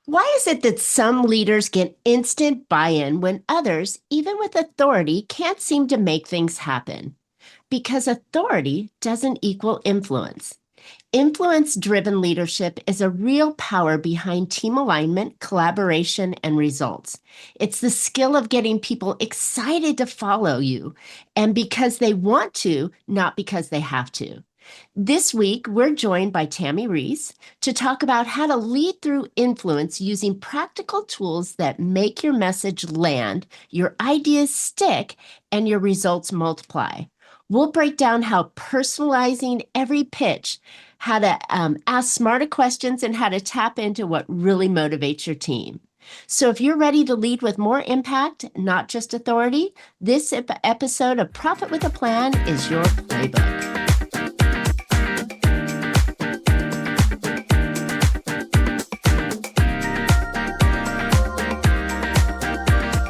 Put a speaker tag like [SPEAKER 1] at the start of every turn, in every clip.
[SPEAKER 1] Why is it that some leaders get instant buy-in when others, even with authority, can't seem to make things happen? Because authority doesn't equal influence. Influence-driven leadership is a real power behind team alignment, collaboration, and results. It's the skill of getting people excited to follow you, and because they want to, not because they have to. This week, we're joined by Tami Reiss to talk about how to lead through influence using practical tools that make your message land, your ideas stick, and your results multiply. We'll break down how personalizing every pitch, how to ask smarter questions, and how to tap into what really motivates your team. So, if you're ready to lead with more impact, not just authority, this episode of Profit with a Plan is your playbook.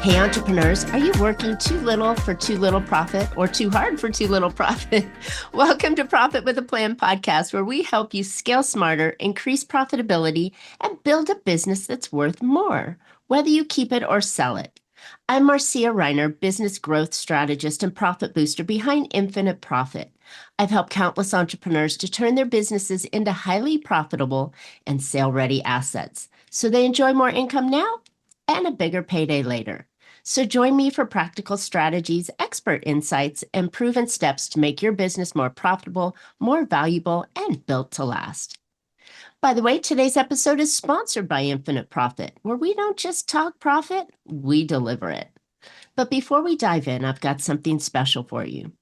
[SPEAKER 1] Hey, entrepreneurs, are you working too little for too little profit or too hard for too little profit? Welcome to Profit with a Plan podcast, where we help you scale smarter, increase profitability, and build a business that's worth more, whether you keep it or sell it. I'm Marcia, Riner, business growth strategist and profit booster behind Infinite Profit. I've helped countless entrepreneurs to turn their businesses into highly profitable and sale-ready assets, so they enjoy more income now and a bigger payday later. So join me for practical strategies, expert insights, and proven steps to make your business more profitable, more valuable, and built to last. By the way, today's episode is sponsored by Infinite Profit, where we don't just talk profit, we deliver it. But before we dive in, I've got something special for you.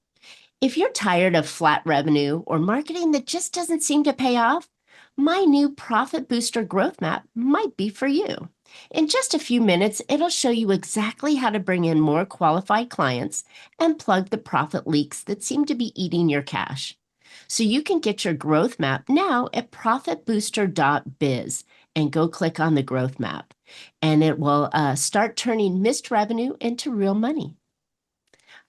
[SPEAKER 1] If you're tired of flat revenue or marketing that just doesn't seem to pay off, my new Profit Booster Growth Map might be for you. In just a few minutes, it'll show you exactly how to bring in more qualified clients and plug the profit leaks that seem to be eating your cash. So you can get your growth map now at profitbooster.biz and go click on the growth map, and it will start turning missed revenue into real money.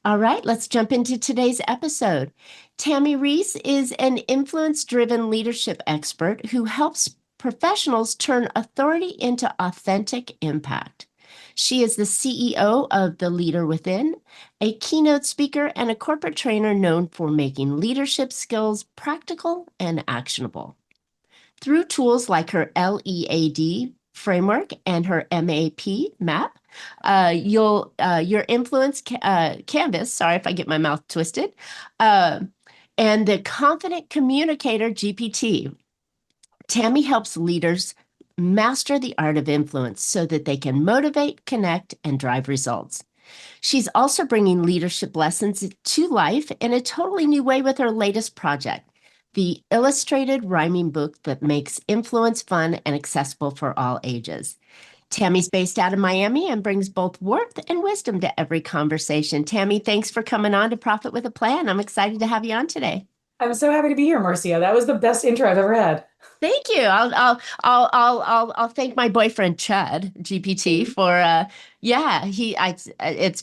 [SPEAKER 1] All right, let's jump into today's episode. Tami Reiss is an influence-driven leadership expert who helps professionals turn authority into authentic impact. She is the CEO of The Leader Within, a keynote speaker and a corporate trainer known for making leadership skills practical and actionable. Through tools like her LEAD framework and her MAP map, your influence canvas, sorry if I get my mouth twisted, and the Confident Communicator GPT. Tami helps leaders master the art of influence so that they can motivate, connect, and drive results. She's also bringing leadership lessons to life in a totally new way with her latest project, the illustrated rhyming book that makes influence fun and accessible for all ages. Tami's based out of Miami and brings both warmth and wisdom to every conversation. Tami, thanks for coming on to Profit with a Plan. I'm excited to have you on today.
[SPEAKER 2] I'm so happy to be here, Marcia. That was the best intro I've ever had.
[SPEAKER 1] Thank you. I'll thank my boyfriend Chad GPT for it's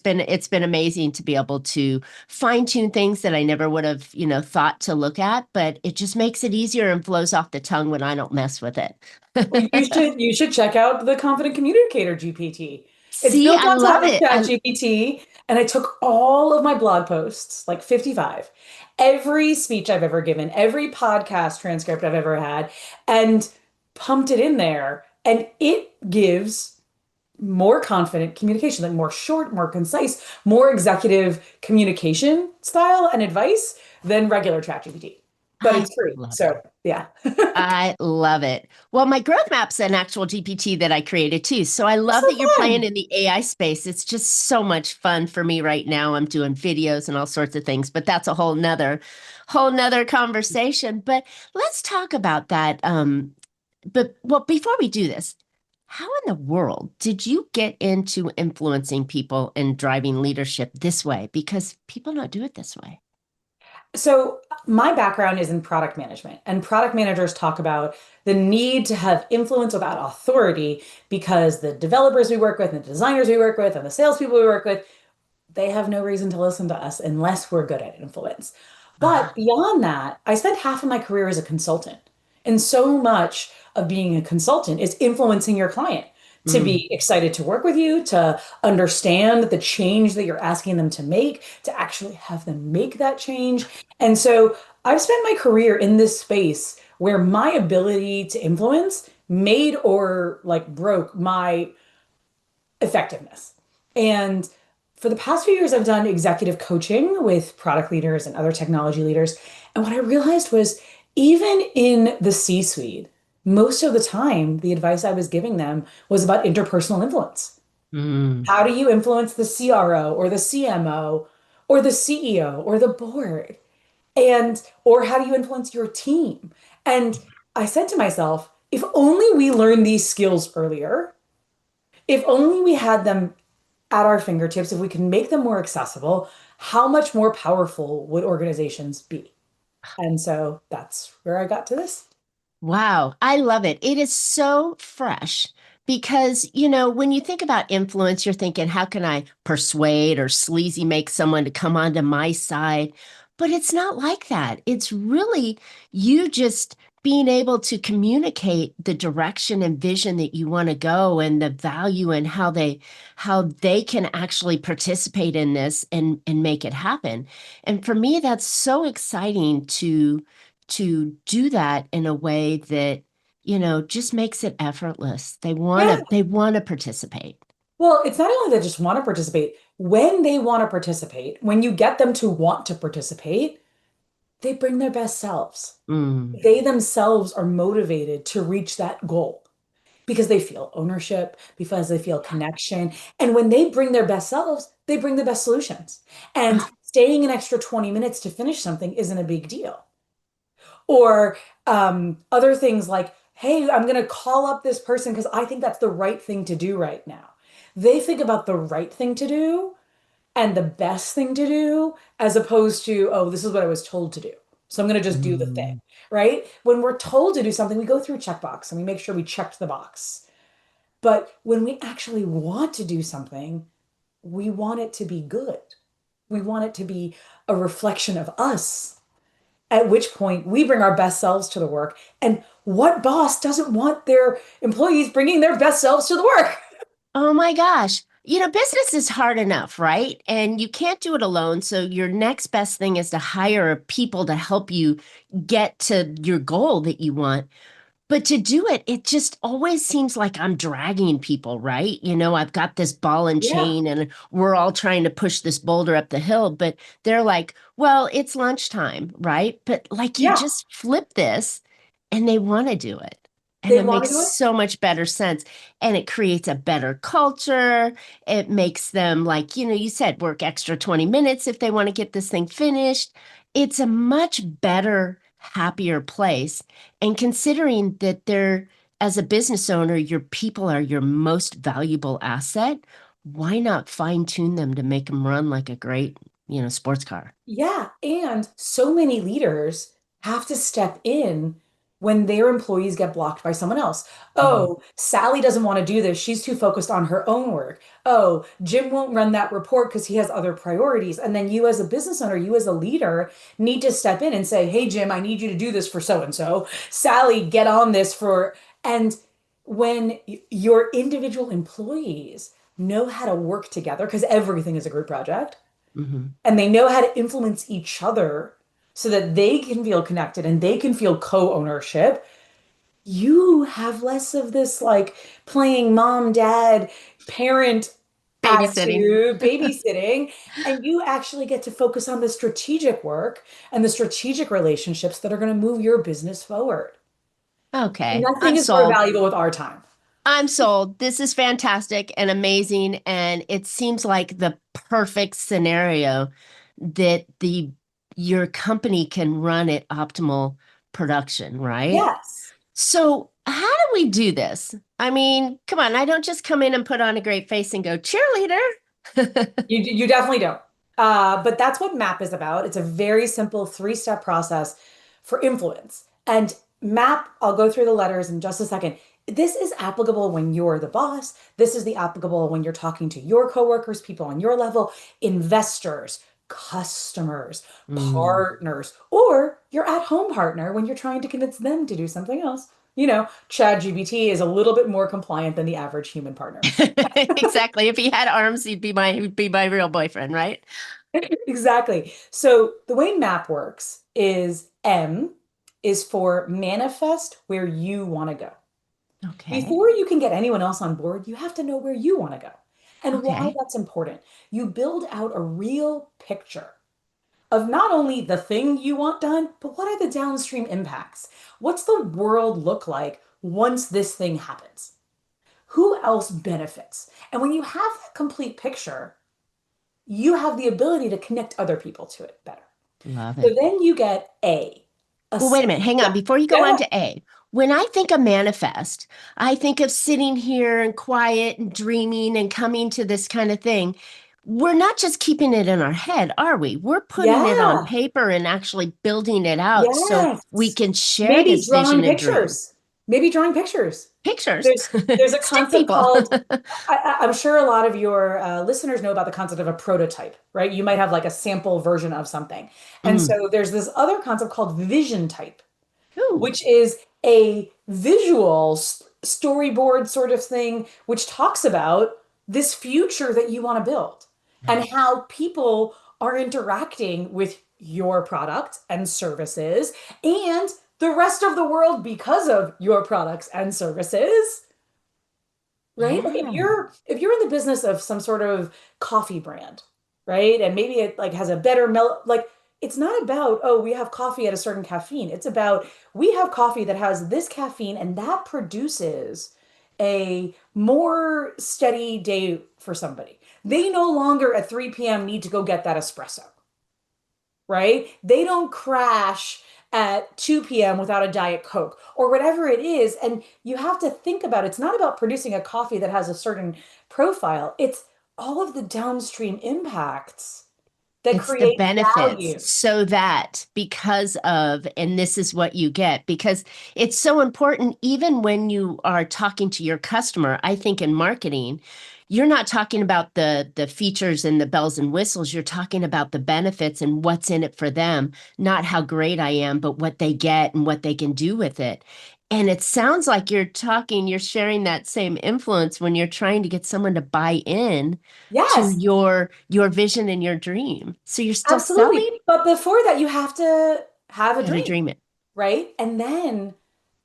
[SPEAKER 1] been amazing to be able to fine tune things that I never would have thought to look at, but it just makes it easier and flows off the tongue when I don't mess with it.
[SPEAKER 2] Well, you should check out the Confident Communicator GPT. It's
[SPEAKER 1] See,
[SPEAKER 2] built
[SPEAKER 1] I
[SPEAKER 2] on top
[SPEAKER 1] love
[SPEAKER 2] of
[SPEAKER 1] it.
[SPEAKER 2] Chat GPT, and I took all of my blog posts, like 55, every speech I've ever given, every podcast transcript I've ever had, and pumped it in there, and it gives more confident communication, like more short, more concise, more executive communication style and advice than regular ChatGPT. But
[SPEAKER 1] I
[SPEAKER 2] it's free,
[SPEAKER 1] love it.
[SPEAKER 2] so yeah.
[SPEAKER 1] I love it. Well, my growth map's an actual GPT that I created too. So I
[SPEAKER 2] It's
[SPEAKER 1] love
[SPEAKER 2] so
[SPEAKER 1] that you're playing
[SPEAKER 2] fun.
[SPEAKER 1] in the AI space. It's just so much fun for me right now. I'm doing videos and all sorts of things, but that's a whole nother conversation. But let's talk about that. But well, before we do this, how in the world did you get into influencing people and driving leadership this way? Because people don't do it this way.
[SPEAKER 2] So, my background is in product management, and product managers talk about the need to have influence without authority because the developers we work with, and the designers we work with, and the salespeople we work with, they have no reason to listen to us unless we're good at influence.
[SPEAKER 1] Uh-huh.
[SPEAKER 2] But beyond that, I spent half of my career as a consultant. And so much of being a consultant is influencing your client to
[SPEAKER 1] Mm.
[SPEAKER 2] be excited to work with you, to understand the change that you're asking them to make, to actually have them make that change. And so I've spent my career in this space where my ability to influence made or like broke my effectiveness. And for the past few years, I've done executive coaching with product leaders and other technology leaders. And what I realized was even in the C-suite, most of the time, the advice I was giving them was about interpersonal influence.
[SPEAKER 1] Mm.
[SPEAKER 2] How do you influence the CRO or the CMO or the CEO or the board? And, or how do you influence your team? And I said to myself, if only we learned these skills earlier, if only we had them at our fingertips, if we can make them more accessible, how much more powerful would organizations be? And so that's where I got to this.
[SPEAKER 1] Wow, I love it. It is so fresh because, when you think about influence, you're thinking, how can I persuade or sleazy make someone to come onto my side? But it's not like that. It's really you just being able to communicate the direction and vision that you want to go and the value and how they can actually participate in this and make it happen. And for me, that's so exciting to do that in a way that, just makes it effortless. They want
[SPEAKER 2] Yeah.
[SPEAKER 1] to they want to participate.
[SPEAKER 2] Well, it's not only they just want to participate, when they want to participate, when you get them to want to participate, they bring their best selves.
[SPEAKER 1] Mm.
[SPEAKER 2] They themselves are motivated to reach that goal because they feel ownership, because they feel connection. And when they bring their best selves, they bring the best solutions. And staying an extra 20 minutes to finish something isn't a big deal. Or other things like, hey, I'm going to call up this person because I think that's the right thing to do right now. They think about the right thing to do and the best thing to do as opposed to, oh, this is what I was told to do. So I'm going to just do the thing,
[SPEAKER 1] Mm.
[SPEAKER 2] right? When we're told to do something, we go through a checkbox and we make sure we checked the box. But when we actually want to do something, we want it to be good. We want it to be a reflection of us, at which point we bring our best selves to the work. And what boss doesn't want their employees bringing their best selves to the work?
[SPEAKER 1] Oh my gosh. Business is hard enough, right? And you can't do it alone. So your next best thing is to hire people to help you get to your goal that you want. But to do it, it just always seems like I'm dragging people, right? I've got this ball and
[SPEAKER 2] Yeah,
[SPEAKER 1] chain, and we're all trying to push this boulder up the hill, but they're like, well, it's lunchtime, right? But like you
[SPEAKER 2] yeah.
[SPEAKER 1] just flip this and they want to do it. And
[SPEAKER 2] They
[SPEAKER 1] it
[SPEAKER 2] want to
[SPEAKER 1] makes
[SPEAKER 2] do it.
[SPEAKER 1] so much better sense. And it creates a better culture. It makes them, like, you said, work extra 20 minutes if they want to get this thing finished. It's a much better, happier place. And considering that as a business owner, your people are your most valuable asset, why not fine tune them to make them run like a great, sports car?
[SPEAKER 2] Yeah, and so many leaders have to step in when their employees get blocked by someone else.
[SPEAKER 1] Mhm.
[SPEAKER 2] Oh, Sally doesn't want to do this. She's too focused on her own work. Oh, Jim won't run that report because he has other priorities. And then you as a business owner, you as a leader need to step in and say, "Hey, Jim, I need you to do this for so and so. Sally, get on this for." And when your individual employees know how to work together, because everything is a group project,
[SPEAKER 1] Mhm.
[SPEAKER 2] and they know how to influence each other so that they can feel connected and they can feel co-ownership, you have less of this like playing mom, dad, parent
[SPEAKER 1] Babysitting.
[SPEAKER 2] attitude, babysitting, and you actually get to focus on the strategic work and the strategic relationships that are going to move your business forward. And
[SPEAKER 1] Okay,
[SPEAKER 2] nothing
[SPEAKER 1] I'm
[SPEAKER 2] is more
[SPEAKER 1] sold.
[SPEAKER 2] valuable with our time.
[SPEAKER 1] I'm sold. This is fantastic and amazing. And it seems like the perfect scenario that your company can run at optimal production, right?
[SPEAKER 2] Yes.
[SPEAKER 1] So how do we do this? I mean, come on, I don't just come in and put on a great face and go cheerleader.
[SPEAKER 2] You definitely don't. But that's what MAP is about. It's a very simple three-step process for influence. And MAP, I'll go through the letters in just a second. This is applicable when you're the boss. This is the applicable when you're talking to your coworkers, people on your level, investors, customers,
[SPEAKER 1] Mm.
[SPEAKER 2] partners, or your at-home partner when you're trying to convince them to do something else. ChatGPT is a little bit more compliant than the average human partner.
[SPEAKER 1] Exactly. If he had arms, he'd be my real boyfriend, right?
[SPEAKER 2] Exactly. So the way MAP works is M is for manifest where you want to go.
[SPEAKER 1] Okay.
[SPEAKER 2] Before you can get anyone else on board, you have to know where you want to go and why
[SPEAKER 1] Okay.
[SPEAKER 2] that's important. You build out a real picture of not only the thing you want done, but what are the downstream impacts? What's the world look like once this thing happens? Who else benefits? And when you have that complete picture, you have the ability to connect other people to it better.
[SPEAKER 1] Love
[SPEAKER 2] So
[SPEAKER 1] it.
[SPEAKER 2] then you get A.
[SPEAKER 1] Well, wait a minute. Hang
[SPEAKER 2] Yeah,
[SPEAKER 1] on. Before you go on
[SPEAKER 2] yeah,
[SPEAKER 1] to A, when I think of manifest, I think of sitting here and quiet and dreaming and coming to this kind of thing. We're not just keeping it in our head, are we? We're putting it on
[SPEAKER 2] yeah,
[SPEAKER 1] paper and actually building it out so we
[SPEAKER 2] yes.
[SPEAKER 1] can share
[SPEAKER 2] Maybe
[SPEAKER 1] this vision
[SPEAKER 2] drawing
[SPEAKER 1] and dream.
[SPEAKER 2] pictures. Maybe drawing pictures.
[SPEAKER 1] Pictures.
[SPEAKER 2] There's a
[SPEAKER 1] Stick
[SPEAKER 2] concept
[SPEAKER 1] people.
[SPEAKER 2] called, I'm sure a lot of your listeners know about the concept of a prototype, right? You might have like a sample version of something. And
[SPEAKER 1] Mm.
[SPEAKER 2] so there's this other concept called vision type,
[SPEAKER 1] Ooh.
[SPEAKER 2] which is a visual storyboard sort of thing, which talks about this future that you want to build and how people are interacting with your product and services and the rest of the world because of your products and services, right? Like if
[SPEAKER 1] Yeah.
[SPEAKER 2] you're in the business of some sort of coffee brand, right? And maybe it like has a better like it's not about, oh, we have coffee at a certain caffeine. It's about we have coffee that has this caffeine and that produces a more steady day for somebody. They no longer at 3 p.m. need to go get that espresso, right? They don't crash at 2 p.m. without a Diet Coke or whatever it is. And you have to think about it's not about producing a coffee that has a certain profile, it's all of the downstream impacts that
[SPEAKER 1] It's the
[SPEAKER 2] create
[SPEAKER 1] benefits
[SPEAKER 2] value.
[SPEAKER 1] so that because of, and this is what you get, because it's so important, even when you are talking to your customer, I think in marketing, you're not talking about the features and the bells and whistles. You're talking about the benefits and what's in it for them, not how great I am, but what they get and what they can do with it. And it sounds like you're sharing that same influence when you're trying to get someone to buy in to
[SPEAKER 2] Yes,
[SPEAKER 1] your vision and your dream. So you're still
[SPEAKER 2] absolutely.
[SPEAKER 1] selling?
[SPEAKER 2] But before that, you have to have a
[SPEAKER 1] Got to
[SPEAKER 2] dream,
[SPEAKER 1] dream it.
[SPEAKER 2] right? And then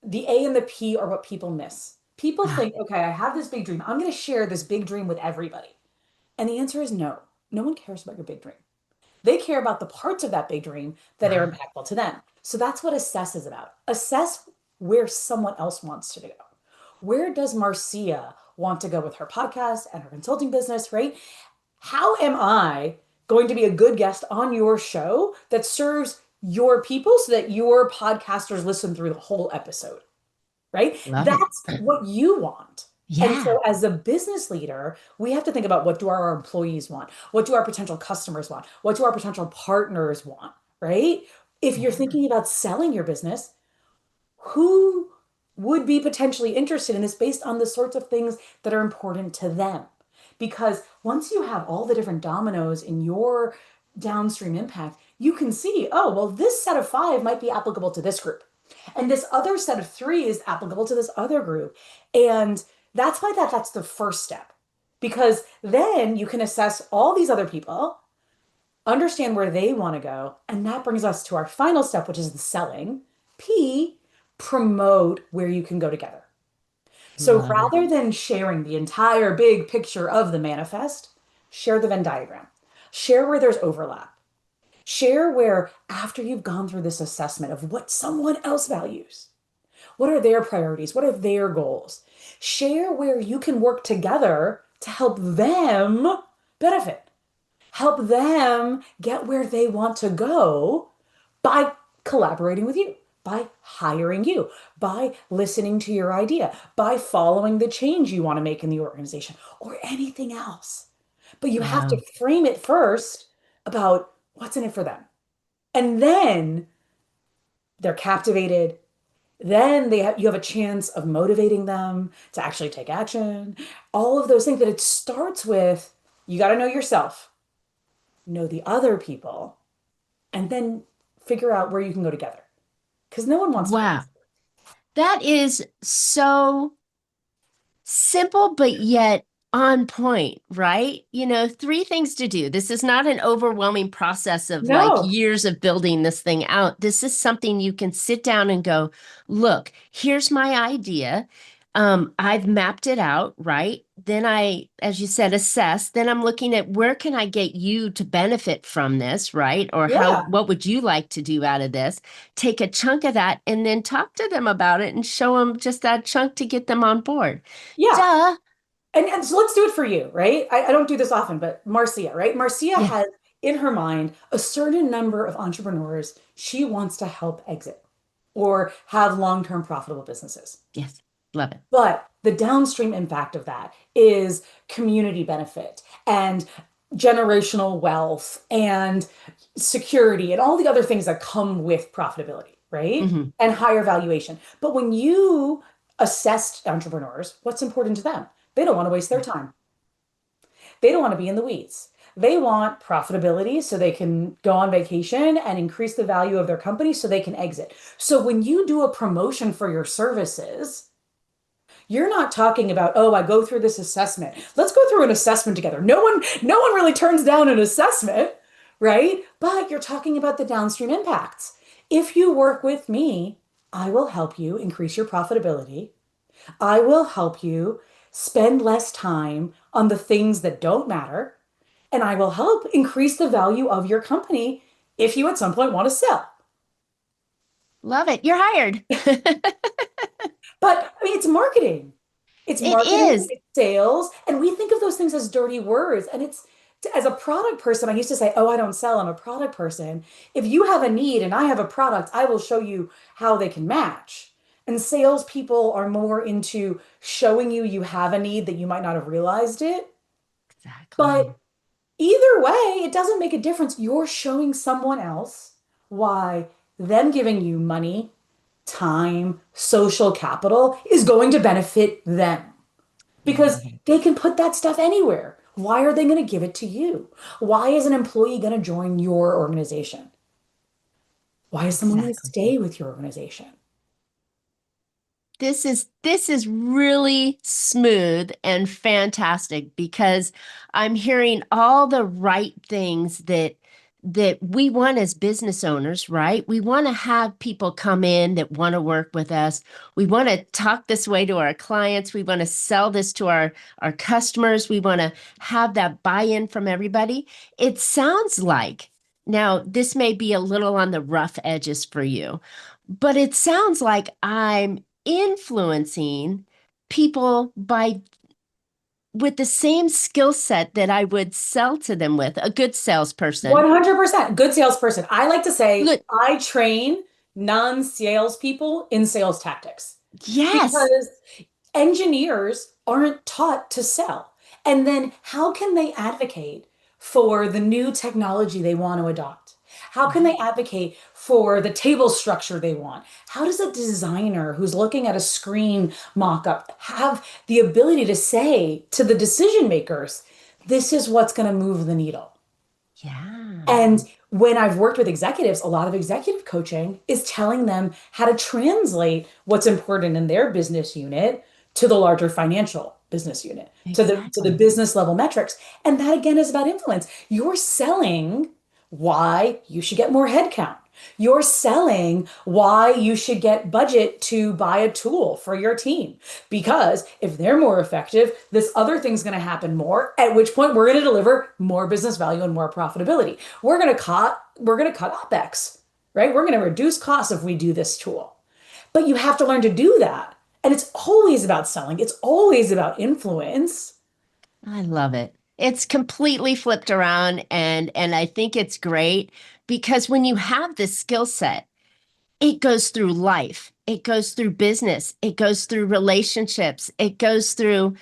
[SPEAKER 2] the A and the P are what people miss. People
[SPEAKER 1] Ah,
[SPEAKER 2] think, okay, I have this big dream. I'm going to share this big dream with everybody. And the answer is no. No one cares about your big dream. They care about the parts of that big dream that are
[SPEAKER 1] ah,
[SPEAKER 2] impactful to them. So that's what assess is about. Assess where someone else wants to go. Where does Marcia want to go with her podcast and her consulting business, right? How am I going to be a good guest on your show that serves your people so that your podcasters listen through the whole episode? Right?
[SPEAKER 1] love it.
[SPEAKER 2] That's what you want. And
[SPEAKER 1] Yeah.
[SPEAKER 2] so as a business leader, we have to think about what do our employees want? What do our potential customers want? What do our potential partners want? Right? If you're
[SPEAKER 1] Yeah.
[SPEAKER 2] thinking about selling your business, who would be potentially interested in this based on the sorts of things that are important to them? Because once you have all the different dominoes in your downstream impact, you can see, oh, well, this set of five might be applicable to this group. And this other set of three is applicable to this other group. And that's why that's the first step. Because then you can assess all these other people, understand where they want to go. And that brings us to our final step, which is the selling. P, promote where you can go together. So
[SPEAKER 1] Love it.
[SPEAKER 2] rather than sharing the entire big picture of the manifest, share the Venn diagram. Share where there's overlap. Share where, after you've gone through this assessment of what someone else values, what are their priorities? What are their goals? Share where you can work together to help them benefit, help them get where they want to go by collaborating with you, by hiring you, by listening to your idea, by following the change you want to make in the organization, or anything else. But you have to
[SPEAKER 1] Wow.
[SPEAKER 2] frame it first about what's in it for them. And then they're captivated. Then you have a chance of motivating them to actually take action. All of those things. But it starts with you got to know yourself, know the other people, and then figure out where you can go together because no one wants to
[SPEAKER 1] Wow.
[SPEAKER 2] close.
[SPEAKER 1] That is so simple, but yet on point, right? Three things to do. This is not an overwhelming process of like
[SPEAKER 2] No.
[SPEAKER 1] years of building this thing out. This is something you can sit down and go, look, here's my idea. I've mapped it out, right? Then as you said, assess. Then I'm looking at where can I get you to benefit from this, right? Or
[SPEAKER 2] Yeah.
[SPEAKER 1] what would you like to do out of this? Take a chunk of that and then talk to them about it and show them just that chunk to get them on board.
[SPEAKER 2] Yeah.
[SPEAKER 1] Duh.
[SPEAKER 2] And so let's do it for you, right? I don't do this often, but Marcia, right? Marcia
[SPEAKER 1] Yeah.
[SPEAKER 2] has in her mind a certain number of entrepreneurs she wants to help exit or have long-term profitable businesses.
[SPEAKER 1] Yes. Love it.
[SPEAKER 2] But the downstream impact of that is community benefit and generational wealth and security and all the other things that come with profitability, right?
[SPEAKER 1] Hmm.
[SPEAKER 2] And higher valuation. But when you assessed entrepreneurs, what's important to them? They don't want to waste their time. They don't want to be in the weeds. They want profitability so they can go on vacation and increase the value of their company so they can exit. So when you do a promotion for your services, you're not talking about, oh, I go through this assessment. Let's go through an assessment together. No one really turns down an assessment, right? But you're talking about the downstream impacts. If you work with me, I will help you increase your profitability. I will help you spend less time on the things that don't matter, and I will help increase the value of your company if you at some point want to sell.
[SPEAKER 1] Love it. You're hired.
[SPEAKER 2] But I mean, it's marketing. It's
[SPEAKER 1] It
[SPEAKER 2] marketing,
[SPEAKER 1] is.
[SPEAKER 2] it's sales, and we think of those things as dirty words. And it's as a product person, I used to say, "Oh, I don't sell, I'm a product person." If you have a need and I have a product, I will show you how they can match. And salespeople are more into showing you you have a need that you might not have realized it.
[SPEAKER 1] Exactly.
[SPEAKER 2] But either way, it doesn't make a difference. You're showing someone else why them giving you money, time, social capital is going to benefit them because
[SPEAKER 1] Love it.
[SPEAKER 2] they can put that stuff anywhere. Why are they going to give it to you? Why is an employee going to join your organization? Why is someone going to
[SPEAKER 1] Exactly.
[SPEAKER 2] stay with your organization?
[SPEAKER 1] This is really smooth and fantastic because I'm hearing all the right things that we want as business owners, right? We want to have people come in that want to work with us. We want to talk this way to our clients. We want to sell this to our customers. We want to have that buy-in from everybody. It sounds like now this may be a little on the rough edges for you, but it sounds like I'm influencing people by with the same skill set that I would sell to them with, a good salesperson.
[SPEAKER 2] 100% good salesperson. I like to say
[SPEAKER 1] Good.
[SPEAKER 2] I train non-salespeople in sales tactics
[SPEAKER 1] Yes.
[SPEAKER 2] because engineers aren't taught to sell. And then how can they advocate for the new technology they want to adopt? How can they advocate for the table structure they want? How does a designer who's looking at a screen mock-up have the ability to say to the decision makers, this is what's going to move the needle?
[SPEAKER 1] Yeah.
[SPEAKER 2] And when I've worked with executives, a lot of executive coaching is telling them how to translate what's important in their business unit to the larger financial business unit, to the
[SPEAKER 1] Exactly.
[SPEAKER 2] business level metrics. And that again is about influence. You're selling why you should get more headcount. You're selling why you should get budget to buy a tool for your team. Because if they're more effective, this other thing's going to happen more, at which point we're going to deliver more business value and more profitability. We're going to cut OpEx, right? We're going to reduce costs if we do this tool. But you have to learn to do that. And it's always about selling. It's always about influence.
[SPEAKER 1] I love it. It's completely flipped around and I think it's great because when you have this skill set, it goes through life. It goes through business. It goes through relationships. It goes through,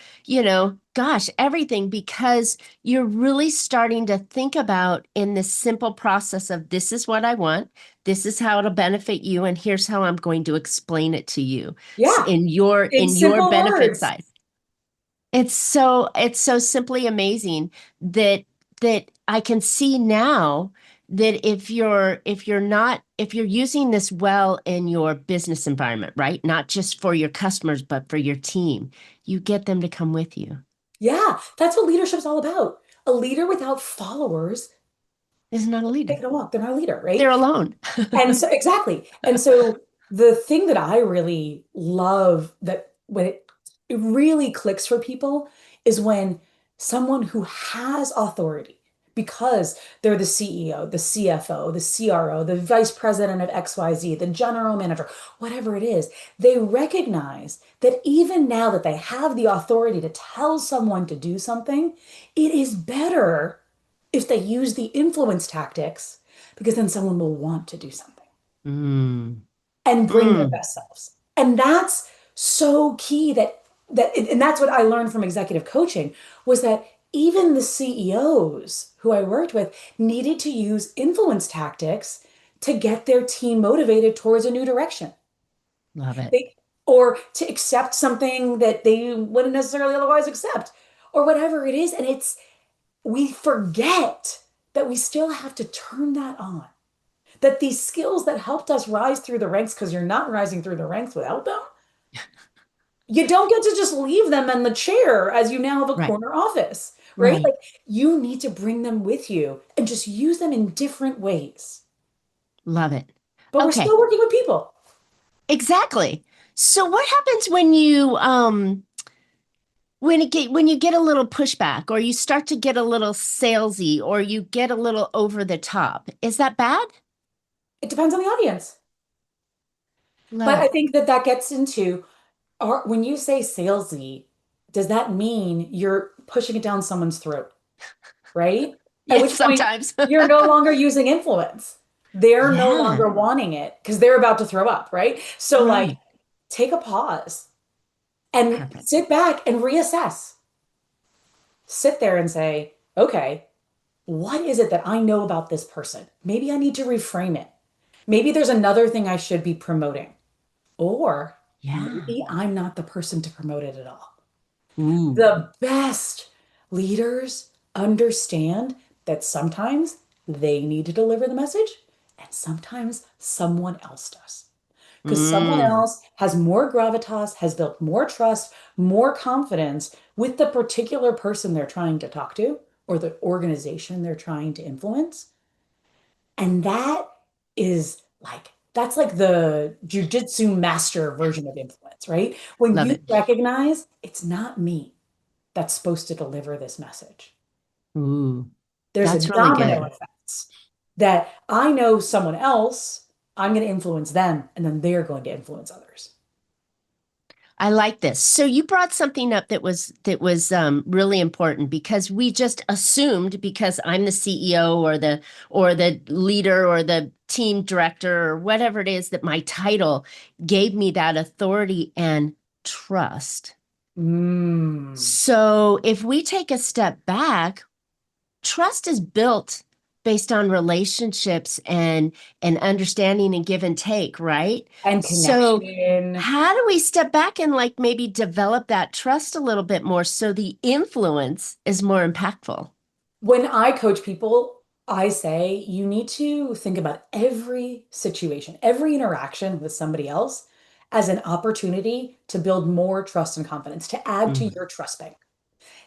[SPEAKER 1] gosh, everything because you're really starting to think about in this simple process of this is what I want. This is how it'll benefit you. And here's how I'm going to explain it to you
[SPEAKER 2] Yeah,
[SPEAKER 1] in your
[SPEAKER 2] in
[SPEAKER 1] in your
[SPEAKER 2] simple
[SPEAKER 1] benefit
[SPEAKER 2] words.
[SPEAKER 1] side. It's so simply amazing that I can see now that if you're using this well in your business environment, right? Not just for your customers, but for your team, you get them to come with you.
[SPEAKER 2] Yeah, that's what leadership's all about. A leader without followers,
[SPEAKER 1] It's not a leader.
[SPEAKER 2] take it a walk. They're not a leader,
[SPEAKER 1] They're
[SPEAKER 2] right?
[SPEAKER 1] alone.
[SPEAKER 2] And so exactly. And so the thing that I really love that when it really clicks for people is when someone who has authority because they're the CEO, the CFO, the CRO, the vice president of XYZ, the general manager, whatever it is, they recognize that even now that they have the authority to tell someone to do something, it is better if they use the influence tactics because then someone will want to do something
[SPEAKER 1] Mm.
[SPEAKER 2] and bring their
[SPEAKER 1] Mm.
[SPEAKER 2] best selves. And that's so key and that's what I learned from executive coaching was that even the CEOs who I worked with needed to use influence tactics to get their team motivated towards a new direction.
[SPEAKER 1] Love it.
[SPEAKER 2] They or to accept something that they wouldn't necessarily otherwise accept or whatever it is. And we forget that we still have to turn that on. That these skills that helped us rise through the ranks, because you're not rising through the ranks without them, you don't get to just leave them in the chair as you now have a
[SPEAKER 1] Right.
[SPEAKER 2] corner office, right?
[SPEAKER 1] Right.
[SPEAKER 2] Like you need to bring them with you and just use them in different ways.
[SPEAKER 1] Love it.
[SPEAKER 2] But we're
[SPEAKER 1] Okay.
[SPEAKER 2] still working with people.
[SPEAKER 1] Exactly. So what happens when when you get a little pushback or you start to get a little salesy or you get a little over the top? Is that bad?
[SPEAKER 2] It depends on the audience.
[SPEAKER 1] Love
[SPEAKER 2] But I
[SPEAKER 1] it.
[SPEAKER 2] think that gets into when you say salesy, does that mean you're pushing it down someone's throat? Right? At
[SPEAKER 1] Yes,
[SPEAKER 2] which point
[SPEAKER 1] sometimes.
[SPEAKER 2] you're no longer using influence. They're no
[SPEAKER 1] Yeah.
[SPEAKER 2] longer wanting it because they're about to throw up, right? So, like,
[SPEAKER 1] Right.
[SPEAKER 2] take a pause and
[SPEAKER 1] Perfect.
[SPEAKER 2] sit back and reassess. Sit there and say, okay, what is it that I know about this person? Maybe I need to reframe it. Maybe there's another thing I should be promoting, or
[SPEAKER 1] Yeah.
[SPEAKER 2] maybe I'm not the person to promote it at all.
[SPEAKER 1] Ooh.
[SPEAKER 2] The best leaders understand that sometimes they need to deliver the message and sometimes someone else does. Because someone
[SPEAKER 1] Mm.
[SPEAKER 2] else has more gravitas, has built more trust, more confidence with the particular person they're trying to talk to or the organization they're trying to influence. And that's like the jujitsu master version of influence, right? When
[SPEAKER 1] Love
[SPEAKER 2] you
[SPEAKER 1] it.
[SPEAKER 2] recognize it's not me that's supposed to deliver this message.
[SPEAKER 1] Ooh.
[SPEAKER 2] There's a
[SPEAKER 1] That's really
[SPEAKER 2] domino
[SPEAKER 1] good.
[SPEAKER 2] effect that I know someone else, I'm going to influence them, and then they're going to influence others.
[SPEAKER 1] I like this. So you brought something up that was really important because we just assumed because I'm the CEO or the leader or the team director or whatever it is that my title gave me that authority and trust.
[SPEAKER 2] Mm.
[SPEAKER 1] So if we take a step back, trust is built based on relationships and understanding and give and take, right?
[SPEAKER 2] And
[SPEAKER 1] So
[SPEAKER 2] connection.
[SPEAKER 1] how do we step back and like maybe develop that trust a little bit more so the influence is more impactful?
[SPEAKER 2] When I coach people, I say you need to think about every situation, every interaction with somebody else as an opportunity to build more trust and confidence, to add to
[SPEAKER 1] Mm.
[SPEAKER 2] your trust bank.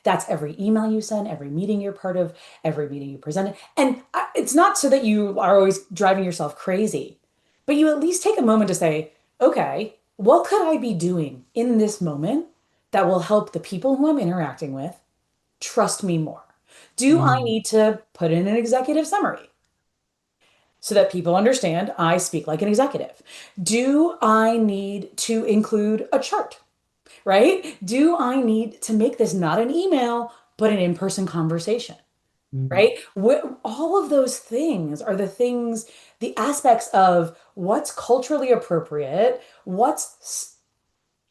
[SPEAKER 2] That's every email you send, every meeting you're part of, every meeting you present. And it's not so that you are always driving yourself crazy, but you at least take a moment to say, okay, what could I be doing in this moment that will help the people who I'm interacting with trust me more? Do I
[SPEAKER 1] Mm.
[SPEAKER 2] need to put in an executive summary so that people understand I speak like an executive? Do I need to include a chart? Right? Do I need to make this not an email, but an in-person conversation?
[SPEAKER 1] Mm.
[SPEAKER 2] Right? All of those things are the aspects of what's culturally appropriate, what's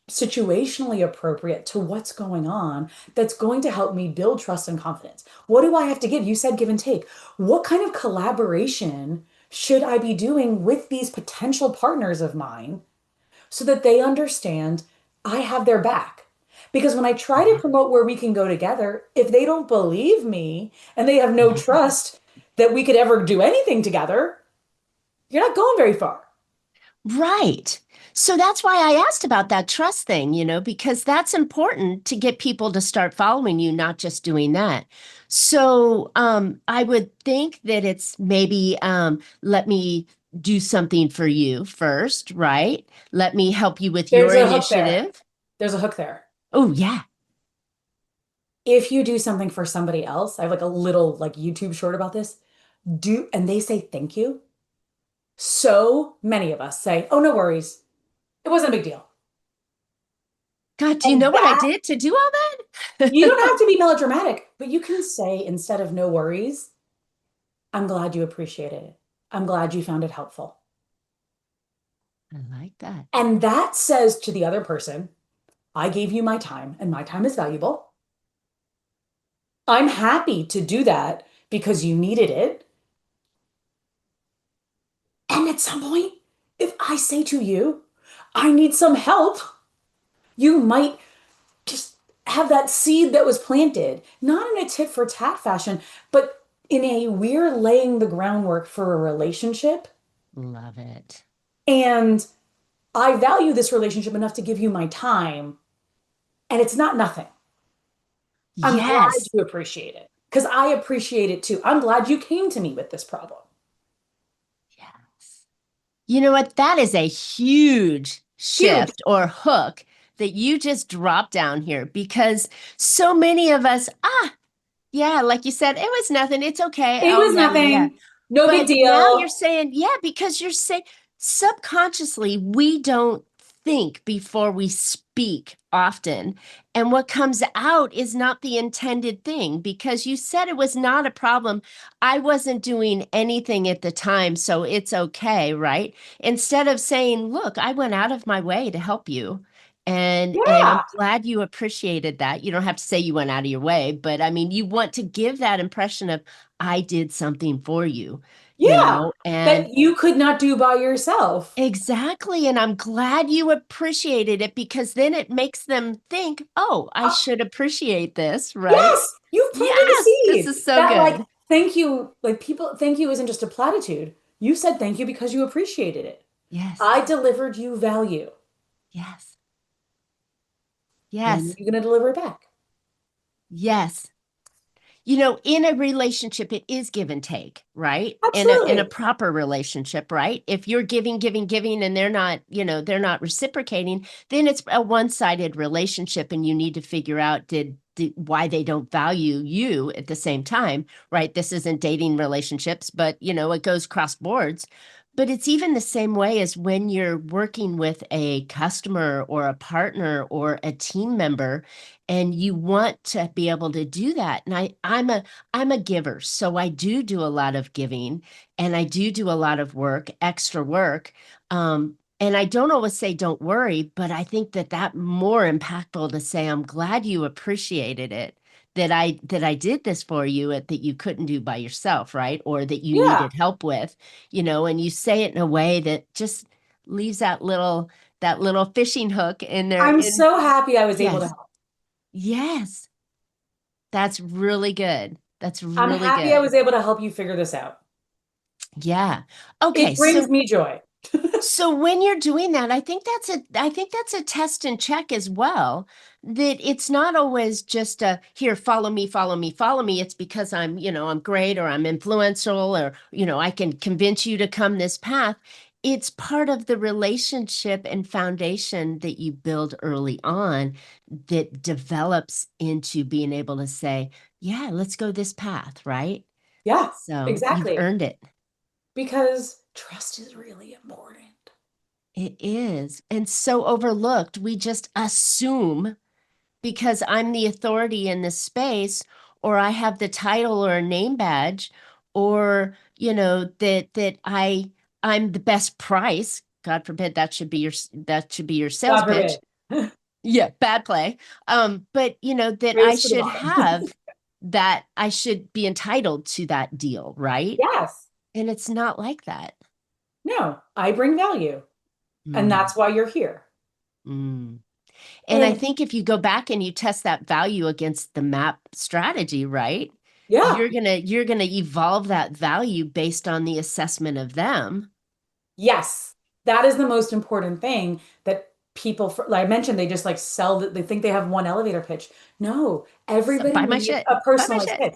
[SPEAKER 2] situationally appropriate to what's going on that's going to help me build trust and confidence. What do I have to give? You said give and take. What kind of collaboration should I be doing with these potential partners of mine so that they understand I have their back? Because when I try to
[SPEAKER 1] Yeah.
[SPEAKER 2] promote where we can go together, if they don't believe me and they have no
[SPEAKER 1] Yeah.
[SPEAKER 2] trust, that we could ever do anything together, you're not going very far.
[SPEAKER 1] Right. So that's why I asked about that trust thing, because that's important to get people to start following you, not just doing that. So I would think that it's maybe let me do something for you first, right? Let me help you with
[SPEAKER 2] There's
[SPEAKER 1] your
[SPEAKER 2] a hook there.
[SPEAKER 1] initiative.
[SPEAKER 2] There's a hook there.
[SPEAKER 1] Oh, yeah.
[SPEAKER 2] If you do something for somebody else, I have like a little like YouTube short about this. And they say thank you. So many of us say, "Oh, no worries. It wasn't a big deal."
[SPEAKER 1] God, do you
[SPEAKER 2] And
[SPEAKER 1] know what I
[SPEAKER 2] that
[SPEAKER 1] did to do all
[SPEAKER 2] you don't
[SPEAKER 1] that?
[SPEAKER 2] have to be melodramatic, but you can say instead of "no worries," "I'm glad you appreciated it. I'm glad you found it helpful."
[SPEAKER 1] I like that.
[SPEAKER 2] And that says to the other person, "I gave you my time and my time is valuable. I'm happy to do that because you needed it. And at some point, if I say to you, I need some help, you might just have that seed that was planted, not in a tit for tat fashion, but in a we're laying the groundwork for a relationship.
[SPEAKER 1] Love it.
[SPEAKER 2] And I value this relationship enough to give you my time. And it's not nothing. I'm glad
[SPEAKER 1] Yes.
[SPEAKER 2] you appreciate it because I appreciate it too. I'm glad you came to me with this problem.
[SPEAKER 1] Yes. You know what? That is a huge
[SPEAKER 2] Huge.
[SPEAKER 1] shift or hook that you just dropped down here because so many of us, yeah, like you said, it was nothing. It's okay.
[SPEAKER 2] It
[SPEAKER 1] Oh,
[SPEAKER 2] was
[SPEAKER 1] yeah, yeah, yeah.
[SPEAKER 2] nothing. No big
[SPEAKER 1] But now you're
[SPEAKER 2] deal.
[SPEAKER 1] saying, yeah, because you're saying subconsciously, we don't think before we speak often. And what comes out is not the intended thing because you said it was not a problem. I wasn't doing anything at the time, so it's okay, right? Instead of saying, look, I went out of my way to help you. And I'm
[SPEAKER 2] Yeah.
[SPEAKER 1] glad you appreciated that. You don't have to say you went out of your way, but I mean, you want to give that impression of I did something for you,
[SPEAKER 2] Yeah.
[SPEAKER 1] and
[SPEAKER 2] That you could not do by yourself.
[SPEAKER 1] exactly. And I'm glad you appreciated it because then it makes them think, oh, I
[SPEAKER 2] Uh,
[SPEAKER 1] should appreciate this, right?
[SPEAKER 2] yes, you've planted the
[SPEAKER 1] Yes, this
[SPEAKER 2] seed.
[SPEAKER 1] is so
[SPEAKER 2] That like
[SPEAKER 1] good.
[SPEAKER 2] thank you, like people thank you isn't just a platitude. You said thank you because you appreciated it.
[SPEAKER 1] Yes,
[SPEAKER 2] I delivered you value.
[SPEAKER 1] yes,
[SPEAKER 2] When are
[SPEAKER 1] yes,
[SPEAKER 2] you going to deliver it back?
[SPEAKER 1] yes. In a relationship, it is give and take, right? In a
[SPEAKER 2] Absolutely.
[SPEAKER 1] proper relationship, right? If you're giving, giving, giving, and they're not reciprocating, then it's a one-sided relationship, and you need to figure out why they don't value you at the same time, right? This isn't dating relationships, but it goes cross boards. But it's even the same way as when you're working with a customer or a partner or a team member and you want to be able to do that. And I'm a giver, so I do a lot of giving, and I do a lot of work, extra work. And I don't always say don't worry, but I think that more impactful to say I'm glad you appreciated it, that I did this for you that you couldn't do by yourself, right? Or that you
[SPEAKER 2] Yeah.
[SPEAKER 1] needed help with, and you say it in a way that just leaves that little fishing hook in there.
[SPEAKER 2] I'm
[SPEAKER 1] In
[SPEAKER 2] so happy I was able to
[SPEAKER 1] Yes.
[SPEAKER 2] help.
[SPEAKER 1] Yes, that's really good. That's
[SPEAKER 2] I'm
[SPEAKER 1] really
[SPEAKER 2] happy I
[SPEAKER 1] good.
[SPEAKER 2] was able to help you figure this out.
[SPEAKER 1] Yeah. Okay,
[SPEAKER 2] It brings
[SPEAKER 1] so
[SPEAKER 2] me joy.
[SPEAKER 1] so when you're doing that, I think that's a test and check as well. That it's not always just a here, follow me, follow me, follow me. It's because I'm great or I'm influential or I can convince you to come this path. It's part of the relationship and foundation that you build early on that develops into being able to say, yeah, let's go this path, right?
[SPEAKER 2] Yeah,
[SPEAKER 1] So you've
[SPEAKER 2] exactly.
[SPEAKER 1] earned it.
[SPEAKER 2] Because trust is really important.
[SPEAKER 1] It is. And so overlooked. We just assume because I'm the authority in this space, or I have the title or a name badge, or that I'm the best price. God forbid that should be your sales
[SPEAKER 2] God
[SPEAKER 1] pitch.
[SPEAKER 2] forbid.
[SPEAKER 1] Yeah, bad play. But that I
[SPEAKER 2] Raise to the
[SPEAKER 1] should
[SPEAKER 2] bottom.
[SPEAKER 1] have that I should be entitled to that deal, right?
[SPEAKER 2] Yes.
[SPEAKER 1] And it's not like that.
[SPEAKER 2] No, I bring value. And
[SPEAKER 1] Mm,
[SPEAKER 2] that's why you're here.
[SPEAKER 1] mm. And I
[SPEAKER 2] And
[SPEAKER 1] think if you go back and you test that value against the MAP strategy, right?
[SPEAKER 2] Yeah.
[SPEAKER 1] you're gonna evolve that value based on the assessment of them.
[SPEAKER 2] Yes. That is the most important thing that people, like I mentioned, they just like sell that they think they have one elevator pitch. No,
[SPEAKER 1] So
[SPEAKER 2] everybody
[SPEAKER 1] buy my
[SPEAKER 2] needs
[SPEAKER 1] shit.
[SPEAKER 2] a
[SPEAKER 1] Buy my
[SPEAKER 2] personalized
[SPEAKER 1] shit.
[SPEAKER 2] pitch.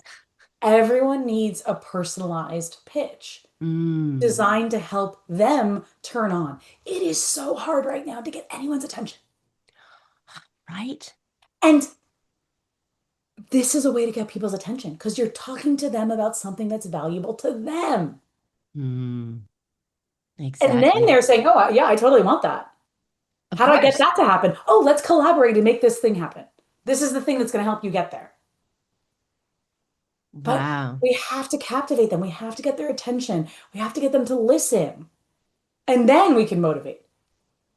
[SPEAKER 2] Everyone needs a personalized pitch
[SPEAKER 1] Mm,
[SPEAKER 2] designed to help them turn on. It is so hard right now to get anyone's attention.
[SPEAKER 1] right?
[SPEAKER 2] And this is a way to get people's attention because you're talking to them about something that's valuable to them.
[SPEAKER 1] Mm,
[SPEAKER 2] And then
[SPEAKER 1] exactly.
[SPEAKER 2] they're saying, oh, yeah, I totally want that.
[SPEAKER 1] Of
[SPEAKER 2] How do I get
[SPEAKER 1] course.
[SPEAKER 2] that to happen? Oh, let's collaborate and make this thing happen. This is the thing that's going to help you get there. But
[SPEAKER 1] Wow.
[SPEAKER 2] we have to captivate them. We have to get their attention. We have to get them to listen. And then we can motivate.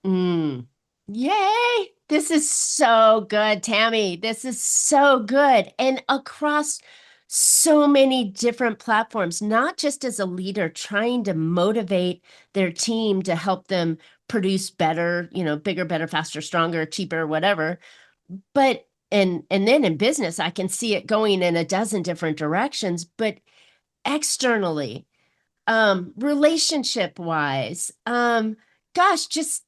[SPEAKER 1] Mm. Yay! This is so good, Tammy. This is so good. And across so many different platforms, not just as a leader trying to motivate their team to help them produce better, bigger, better, faster, stronger, cheaper, whatever, but and then in business, I can see it going in a dozen different directions, but externally, relationship wise, gosh, just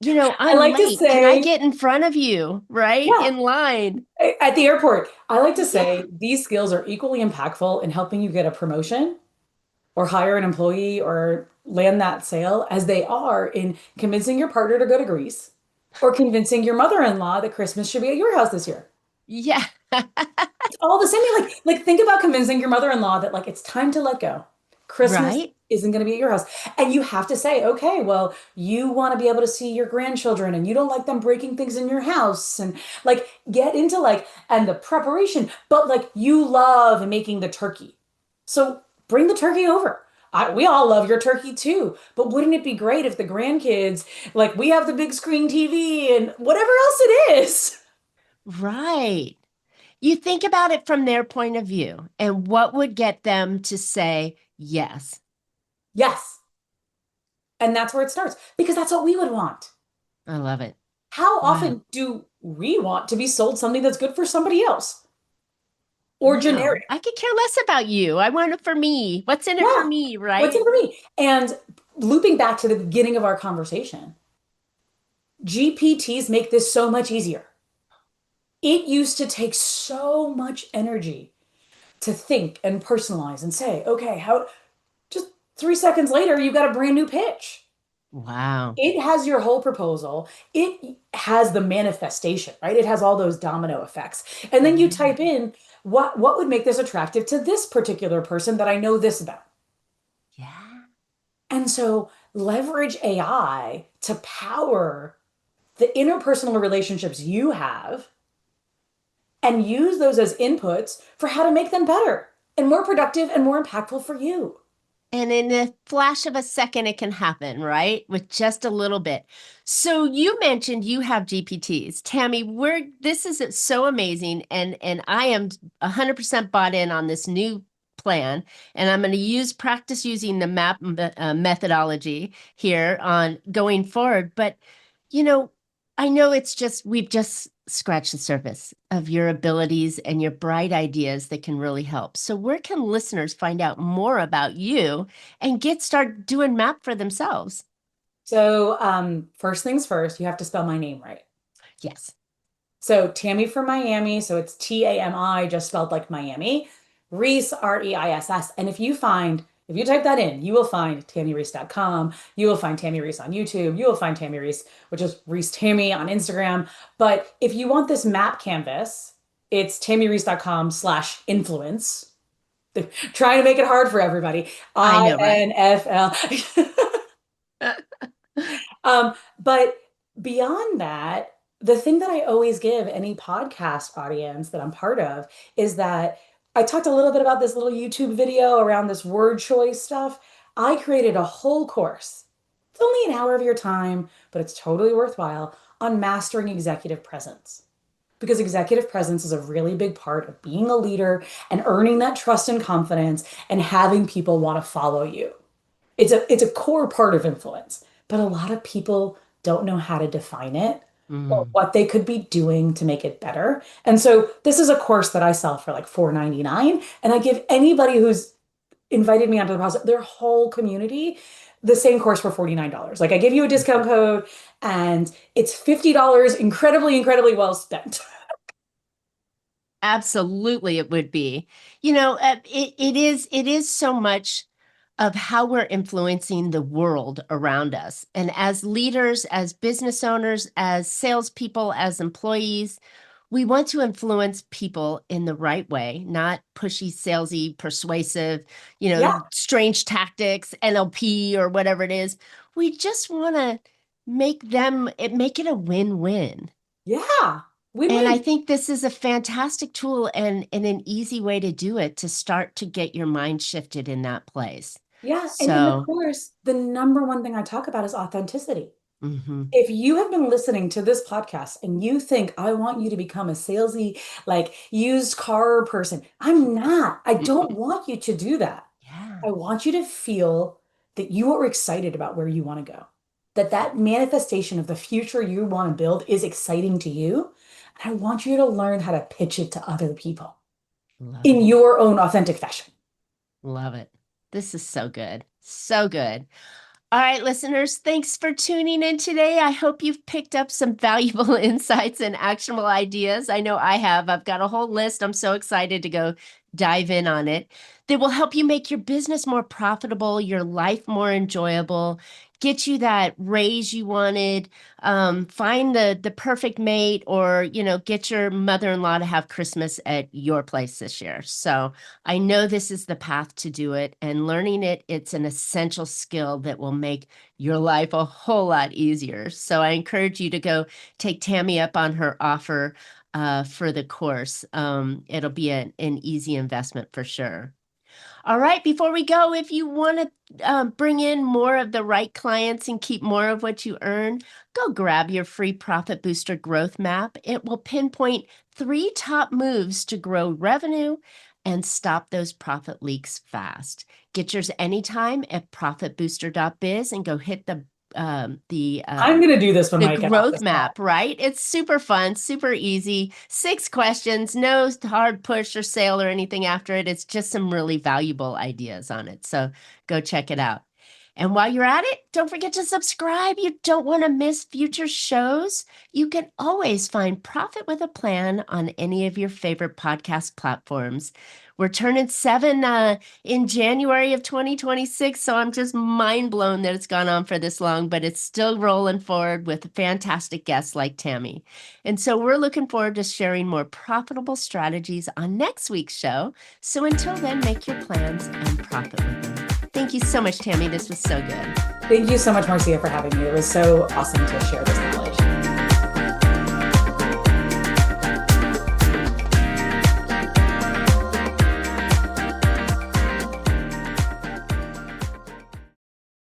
[SPEAKER 2] I
[SPEAKER 1] I'm
[SPEAKER 2] like to
[SPEAKER 1] late. Can I
[SPEAKER 2] say,
[SPEAKER 1] get in front of you, right?
[SPEAKER 2] yeah,
[SPEAKER 1] In line.
[SPEAKER 2] at the airport, I like to
[SPEAKER 1] Yeah.
[SPEAKER 2] say these skills are equally impactful in helping you get a promotion or hire an employee or land that sale as they are in convincing your partner to go to Greece or convincing your mother-in-law that Christmas should be at your house this year.
[SPEAKER 1] Yeah.
[SPEAKER 2] It's all the same. Like think about convincing your mother-in-law that like it's time to let go. Christmas
[SPEAKER 1] Right?
[SPEAKER 2] isn't going to be at your house. And you have to say, okay, well, you want to be able to see your grandchildren and you don't like them breaking things in your house and like get into like and the preparation, but like you love making the turkey. So bring the turkey over. We all love your turkey too, but wouldn't it be great if the grandkids, like we have the big screen TV and whatever else it is?
[SPEAKER 1] Right. You think about it from their point of view and what would get them to say yes.
[SPEAKER 2] Yes. And that's where it starts because that's what we would want.
[SPEAKER 1] I love it.
[SPEAKER 2] How
[SPEAKER 1] Wow.
[SPEAKER 2] often do we want to be sold something that's good for somebody else or
[SPEAKER 1] No,
[SPEAKER 2] generic?
[SPEAKER 1] I could care less about you. I want it for me. What's in it for
[SPEAKER 2] Yeah.
[SPEAKER 1] me,
[SPEAKER 2] What's in
[SPEAKER 1] right?
[SPEAKER 2] it for me? And looping back to the beginning of our conversation, GPTs make this so much easier. It used to take so much energy to think and personalize and say, okay, how just 3 seconds later, you've got a brand new pitch.
[SPEAKER 1] Wow.
[SPEAKER 2] It has your whole proposal. It has the manifestation, right? It has all those domino effects. And then you
[SPEAKER 1] Yeah.
[SPEAKER 2] type in what would make this attractive to this particular person that I know this about.
[SPEAKER 1] Yeah.
[SPEAKER 2] And so leverage AI to power the interpersonal relationships you have and use those as inputs for how to make them better and more productive and more impactful for you.
[SPEAKER 1] And in a flash of a second, it can happen, right? With just a little bit. So you mentioned you have GPTs. Tammy, this is so amazing. And I am 100% bought in on this new plan. And I'm going to practice using the map methodology here on going forward. But you know, I know we've just scratched the surface of your abilities and your bright ideas that can really help. So, where can listeners find out more about you and start doing map for themselves?
[SPEAKER 2] So, first things first, you have to spell my name right.
[SPEAKER 1] Yes.
[SPEAKER 2] So Tammy for Miami. So it's Tami, just spelled like Miami. Reiss, Reiss. And if you type that in, you will find TamiReiss.com. You will find Tami Reiss on YouTube. You will find Tami Reiss, which is Reiss Tammy on Instagram. But if you want this map canvas, it's TamiReiss.com/influence. Trying to make it hard for everybody.
[SPEAKER 1] I know, right?
[SPEAKER 2] INFL. But beyond that, the thing that I always give any podcast audience that I'm part of is that I talked a little bit about this little YouTube video around this word choice stuff. I created a whole course. It's only an hour of your time, but it's totally worthwhile on mastering executive presence. Because executive presence is a really big part of being a leader and earning that trust and confidence and having people want to follow you. It's a core part of influence, but a lot of people don't know how to define it or
[SPEAKER 1] Mm.
[SPEAKER 2] what they could be doing to make it better. And so this is a course that I sell for like $4.99, and I give anybody who's invited me onto the process, their whole community, the same course for $49. Like I give you a discount code and it's $50 incredibly, incredibly well spent.
[SPEAKER 1] Absolutely, it would be. It is so much of how we're influencing the world around us. And as leaders, as business owners, as salespeople, as employees, we want to influence people in the right way, not pushy, salesy, persuasive,
[SPEAKER 2] Yeah,
[SPEAKER 1] strange tactics, NLP or whatever it is. We just want to make it a win-win.
[SPEAKER 2] yeah.
[SPEAKER 1] And I
[SPEAKER 2] Win-win.
[SPEAKER 1] think this is a fantastic tool and an easy way to do it to start to get your mind shifted in that place.
[SPEAKER 2] Yeah. And in the
[SPEAKER 1] So,
[SPEAKER 2] course, the number one thing I talk about is authenticity.
[SPEAKER 1] mhm.
[SPEAKER 2] If you have been listening to this podcast and you think I want you to become a salesy, like used car person, I'm not. I don't want you to do that.
[SPEAKER 1] Yeah,
[SPEAKER 2] I want you to feel that you are excited about where you want to go, that that manifestation of the future you want to build is exciting to you. And I want you to learn how to pitch it to other people
[SPEAKER 1] love
[SPEAKER 2] in
[SPEAKER 1] it.
[SPEAKER 2] your own authentic fashion.
[SPEAKER 1] Love it. This is so good. So good. All right, listeners, thanks for tuning in today. I hope you've picked up some valuable insights and actionable ideas. I know I have. I've got a whole list. I'm so excited to go dive in on it. That will help you make your business more profitable, your life more enjoyable, get you that raise you wanted, find the perfect mate, or get your mother-in-law to have Christmas at your place this year. So I know this is the path to do it, and learning it's an essential skill that will make your life a whole lot easier. So I encourage you to go take Tami up on her offer for the course. It'll be an easy investment for sure. All right, before we go, if you want to bring in more of the right clients and keep more of what you earn, go grab your free Profit Booster Growth Map. It will pinpoint 3 top moves to grow revenue and stop those profit leaks fast. Get yours anytime at profitbooster.biz and go hit
[SPEAKER 2] I'm going to do this when
[SPEAKER 1] the
[SPEAKER 2] I get off
[SPEAKER 1] growth
[SPEAKER 2] this call.
[SPEAKER 1] map, right? It's super fun, super easy. 6 questions, no hard push or sale or anything after it. It's just some really valuable ideas on it. So go check it out. And while you're at it, don't forget to subscribe. You don't want to miss future shows. You can always find Profit with a Plan on any of your favorite podcast platforms. We're turning 7 in January of 2026, so I'm just mind blown that it's gone on for this long, but it's still rolling forward with fantastic guests like Tami. And so we're looking forward to sharing more profitable strategies on next week's show. So until then, make your plans and profit with them. Thank you so much, Tami. This was so good.
[SPEAKER 2] Thank you so much, Marcia, for having me. It was so awesome to share this knowledge.